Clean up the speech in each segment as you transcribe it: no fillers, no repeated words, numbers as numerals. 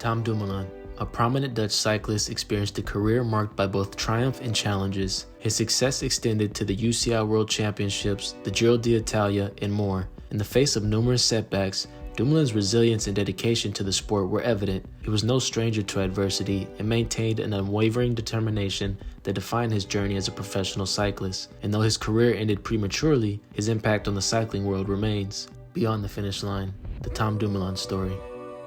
Tom Dumoulin, a prominent Dutch cyclist, experienced a career marked by both triumph and challenges. His success extended to the UCI Road Championships, the Giro d'Italia, and more. In the face of numerous setbacks, Dumoulin's resilience and dedication to the sport were evident. He was no stranger to adversity and maintained an unwavering determination that defined his journey as a professional cyclist. And though his career ended prematurely, his impact on the cycling world remains. Beyond the finish line, the Tom Dumoulin story.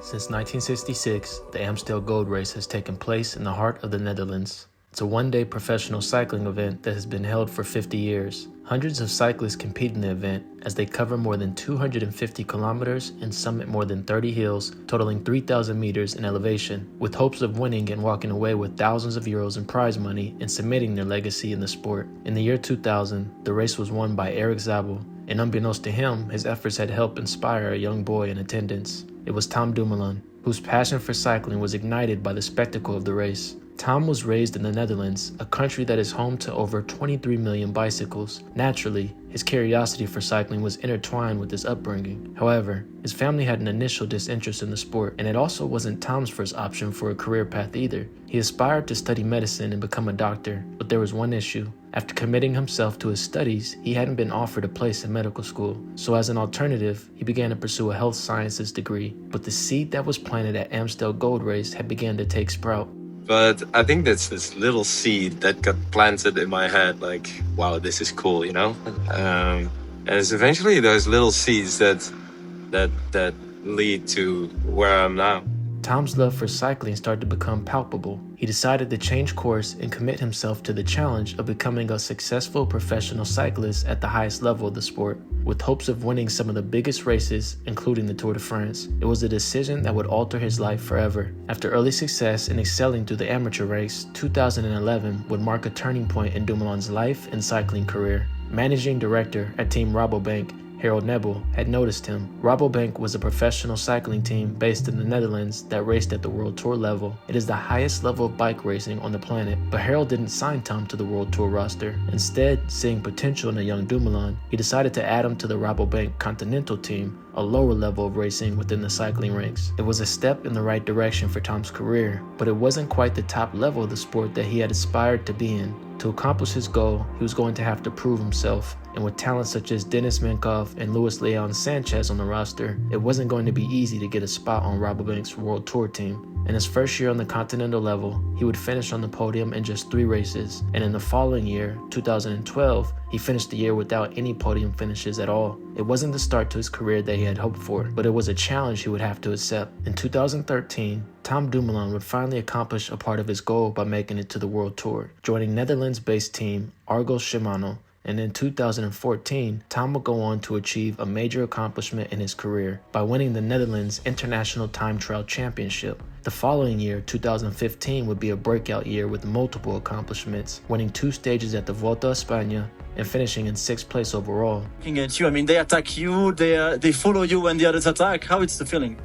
Since 1966, the Amstel Gold Race has taken place in the heart of the Netherlands. It's a one-day professional cycling event that has been held for 50 years. Hundreds of cyclists compete in the event as they cover more than 250 kilometers and summit more than 30 hills, totaling 3,000 meters in elevation, with hopes of winning and walking away with thousands of euros in prize money and cementing their legacy in the sport. In the year 2000, the race was won by Eric Zabel, and unbeknownst to him, his efforts had helped inspire a young boy in attendance. It was Tom Dumoulin, whose passion for cycling was ignited by the spectacle of the race. Tom was raised in the Netherlands, a country that is home to over 23 million bicycles. Naturally, his curiosity for cycling was intertwined with his upbringing. However, his family had an initial disinterest in the sport, and it also wasn't Tom's first option for a career path either. He aspired to study medicine and become a doctor, but there was one issue. After committing himself to his studies, he hadn't been offered a place in medical school. So as an alternative, he began to pursue a health sciences degree. But the seed that was planted at Amstel Gold Race had begun to take sprout. But I think that's this little seed that got planted in my head, like, wow, this is cool, you know? And it's eventually those little seeds that lead to where I'm now. Tom's love for cycling started to become palpable. He decided to change course and commit himself to the challenge of becoming a successful professional cyclist at the highest level of the sport, with hopes of winning some of the biggest races, including the Tour de France. It was a decision that would alter his life forever. After early success and excelling through the amateur ranks, 2011 would mark a turning point in Dumoulin's life and cycling career. Managing director at Team Rabobank, Harold Nebel, had noticed him. Rabobank was a professional cycling team based in the Netherlands that raced at the World Tour level. It is the highest level of bike racing on the planet, but Harold didn't sign Tom to the World Tour roster. Instead, seeing potential in a young Dumoulin, he decided to add him to the Rabobank Continental team, a lower level of racing within the cycling ranks. It was a step in the right direction for Tom's career, but it wasn't quite the top level of the sport that he had aspired to be in. To accomplish his goal, he was going to have to prove himself, and with talents such as Denis Minkov and Luis Leon Sanchez on the roster, it wasn't going to be easy to get a spot on Rabobank's World Tour team. In his first year on the continental level, he would finish on the podium in just 3 races, and in the following year, 2012, he finished the year without any podium finishes at all. It wasn't the start to his career that he had hoped for, but it was a challenge he would have to accept. In 2013, Tom Dumoulin would finally accomplish a part of his goal by making it to the World Tour, joining Netherlands-based team Argos Shimano. And in 2014, Tom would go on to achieve a major accomplishment in his career by winning the Netherlands International Time Trial Championship. The following year, 2015, would be a breakout year with multiple accomplishments, winning 2 stages at the Volta a España and finishing in 6th place overall. Looking at you, I mean, they attack you, they follow you when the others attack. How is the feeling?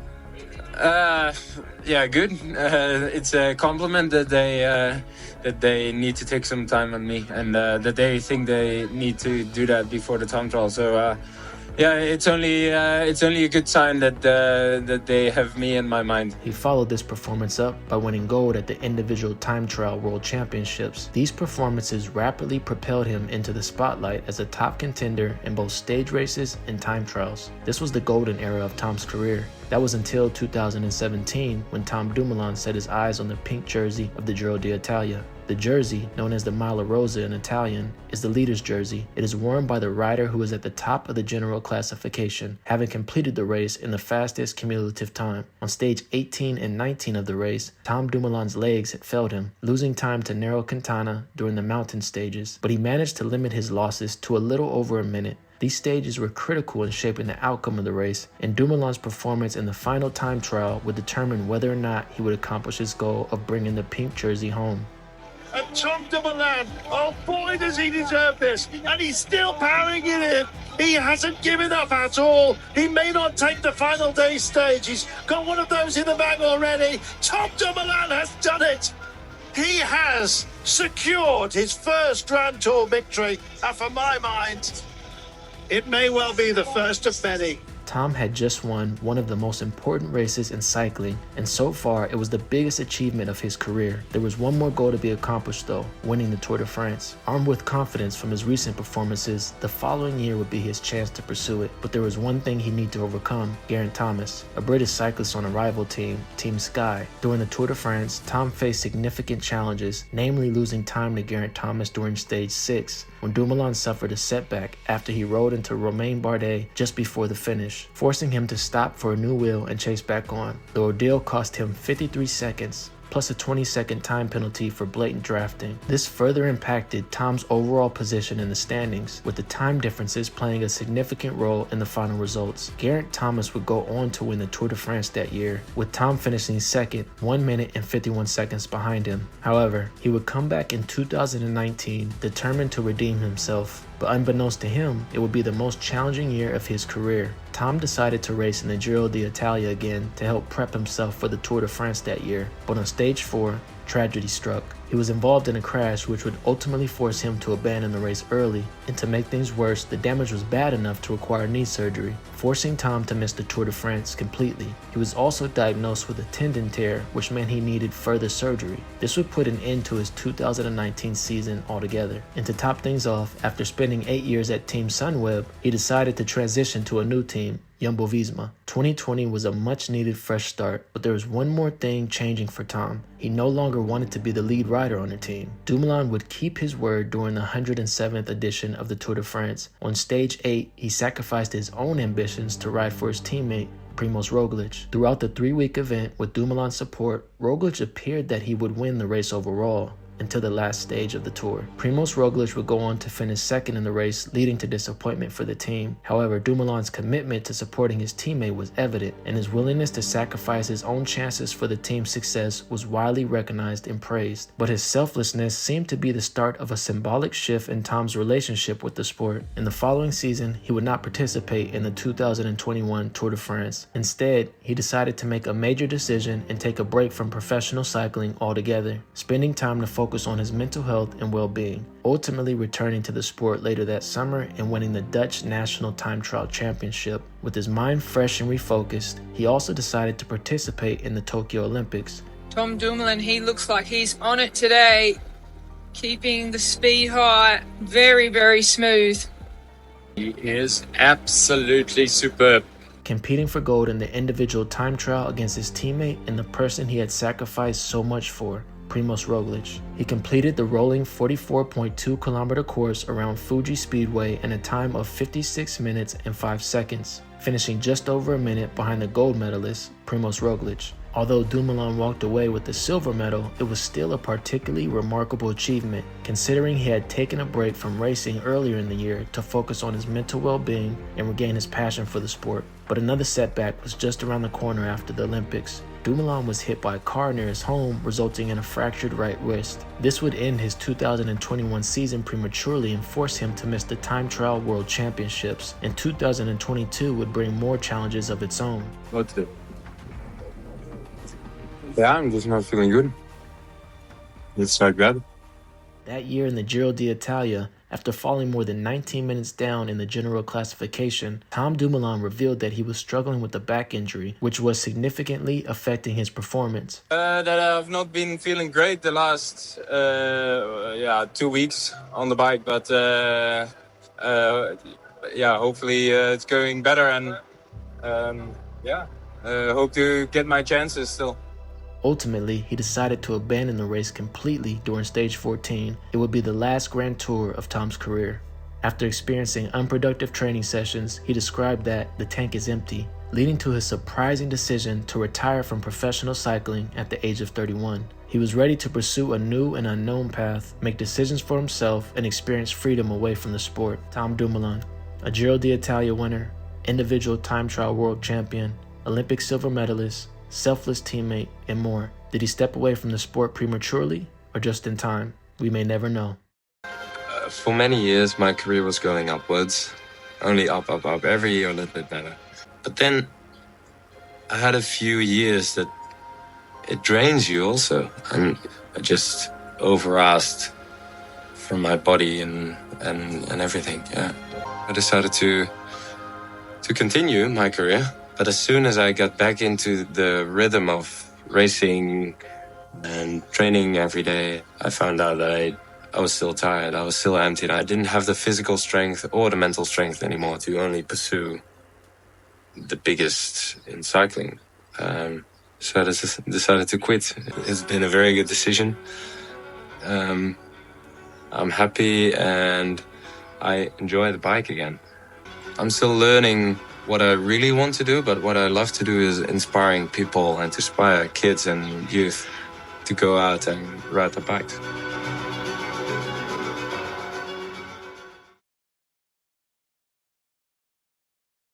Yeah, good. It's a compliment that they need to take some time on me, and that they think they need to do that before the time trial. So yeah, it's only a good sign that they have me in my mind. He followed this performance up by winning gold at the individual time trial world championships. These performances rapidly propelled him into the spotlight as a top contender in both stage races and time trials. This was the golden era of Tom's career. That was until 2017, when Tom Dumoulin set his eyes on the pink jersey of the Giro d'Italia. The jersey, known as the Maglia Rosa in Italian, is the leader's jersey. It is worn by the rider who is at the top of the general classification, having completed the race in the fastest cumulative time. On stage 18 and 19 of the race, Tom Dumoulin's legs had failed him, losing time to Nairo Quintana during the mountain stages, but he managed to limit his losses to a little over a minute. These stages were critical in shaping the outcome of the race, and Dumoulin's performance in the final time trial would determine whether or not he would accomplish his goal of bringing the pink jersey home. And Tom Dumoulin, oh boy does he deserve this, and he's still powering it in. He hasn't given up at all. He may not take the final day stage. He's got one of those in the bag already. Tom Dumoulin has done it. He has secured his first Grand Tour victory, and for my mind, it may well be the first of many. Tom had just won one of the most important races in cycling, and so far it was the biggest achievement of his career. There was one more goal to be accomplished though, winning the Tour de France. Armed with confidence from his recent performances, the following year would be his chance to pursue it, but there was one thing he needed to overcome: Geraint Thomas, a British cyclist on a rival team, Team Sky. During the Tour de France, Tom faced significant challenges, namely losing time to Geraint Thomas during stage 6, when Dumoulin suffered a setback after he rode into Romain Bardet just before the finish, forcing him to stop for a new wheel and chase back on. The ordeal cost him 53 seconds, plus a 20-second time penalty for blatant drafting. This further impacted Tom's overall position in the standings, with the time differences playing a significant role in the final results. Geraint Thomas would go on to win the Tour de France that year, with Tom finishing second, 1 minute and 51 seconds behind him. However, he would come back in 2019, determined to redeem himself. But unbeknownst to him, it would be the most challenging year of his career. Tom decided to race in the Giro d'Italia again to help prep himself for the Tour de France that year, but on stage 4, tragedy struck. He was involved in a crash which would ultimately force him to abandon the race early, and to make things worse, the damage was bad enough to require knee surgery, forcing Tom to miss the Tour de France completely. He was also diagnosed with a tendon tear, which meant he needed further surgery. This would put an end to his 2019 season altogether. And to top things off, after spending 8 years at Team Sunweb, he decided to transition to a new team, Jumbo-Visma. 2020 was a much-needed fresh start, but there was one more thing changing for Tom. He no longer wanted to be the lead rider on the team. Dumoulin would keep his word during the 107th edition of the Tour de France. On stage 8, he sacrificed his own ambitions to ride for his teammate, Primož Roglič. Throughout the 3-week event, with Dumoulin's support, Roglič appeared that he would win the race overall, until the last stage of the tour. Primož Roglič would go on to finish second in the race, leading to disappointment for the team. However, Dumoulin's commitment to supporting his teammate was evident, and his willingness to sacrifice his own chances for the team's success was widely recognized and praised. But his selflessness seemed to be the start of a symbolic shift in Tom's relationship with the sport. In the following season, he would not participate in the 2021 Tour de France. Instead, he decided to make a major decision and take a break from professional cycling altogether, spending time to focus on his mental health and well-being, ultimately returning to the sport later that summer and winning the Dutch National Time Trial Championship. With his mind fresh and refocused, he also decided to participate in the Tokyo Olympics. Tom Dumoulin, he looks like he's on it today, keeping the speed high, very, very smooth. He is absolutely superb. Competing for gold in the individual time trial against his teammate and the person he had sacrificed so much for, Primož Roglič. He completed the rolling 44.2 kilometer course around Fuji Speedway in a time of 56 minutes and 5 seconds, finishing just over a minute behind the gold medalist, Primož Roglič. Although Dumoulin walked away with the silver medal, it was still a particularly remarkable achievement, considering he had taken a break from racing earlier in the year to focus on his mental well-being and regain his passion for the sport. But another setback was just around the corner after the Olympics. Dumoulin was hit by a car near his home, resulting in a fractured right wrist. This would end his 2021 season prematurely and force him to miss the Time Trial World Championships, and 2022 would bring more challenges of its own. What's it? Yeah, I'm just not feeling good. It's like that. That year in the Giro d'Italia, after falling more than 19 minutes down in the general classification, Tom Dumoulin revealed that he was struggling with a back injury, which was significantly affecting his performance. That I've not been feeling great the last 2 weeks on the bike, but hopefully it's going better, and hope to get my chances still. Ultimately, he decided to abandon the race completely during stage 14. It would be the last Grand Tour of Tom's career. After experiencing unproductive training sessions, he described that the tank is empty, leading to his surprising decision to retire from professional cycling at the age of 31. He was ready to pursue a new and unknown path, make decisions for himself, and experience freedom away from the sport. Tom Dumoulin, a Giro d'Italia winner, individual time trial world champion, Olympic silver medalist, selfless teammate, and more. Did he step away from the sport prematurely or just in time? We may never know. For many years, my career was going upwards. Only up. Every year a little bit better. But then I had a few years that it drains you also. And I just over-asked from my body and everything, yeah. I decided to to continue my career. But as soon as I got back into the rhythm of racing and training every day, I found out that I was still tired. I was still empty. I didn't have the physical strength or the mental strength anymore to only pursue the biggest in cycling. So I just decided to quit. It's been a very good decision. I'm happy and I enjoy the bike again. I'm still learning what I really want to do, but what I love to do is inspiring people and to inspire kids and youth to go out and ride their bikes.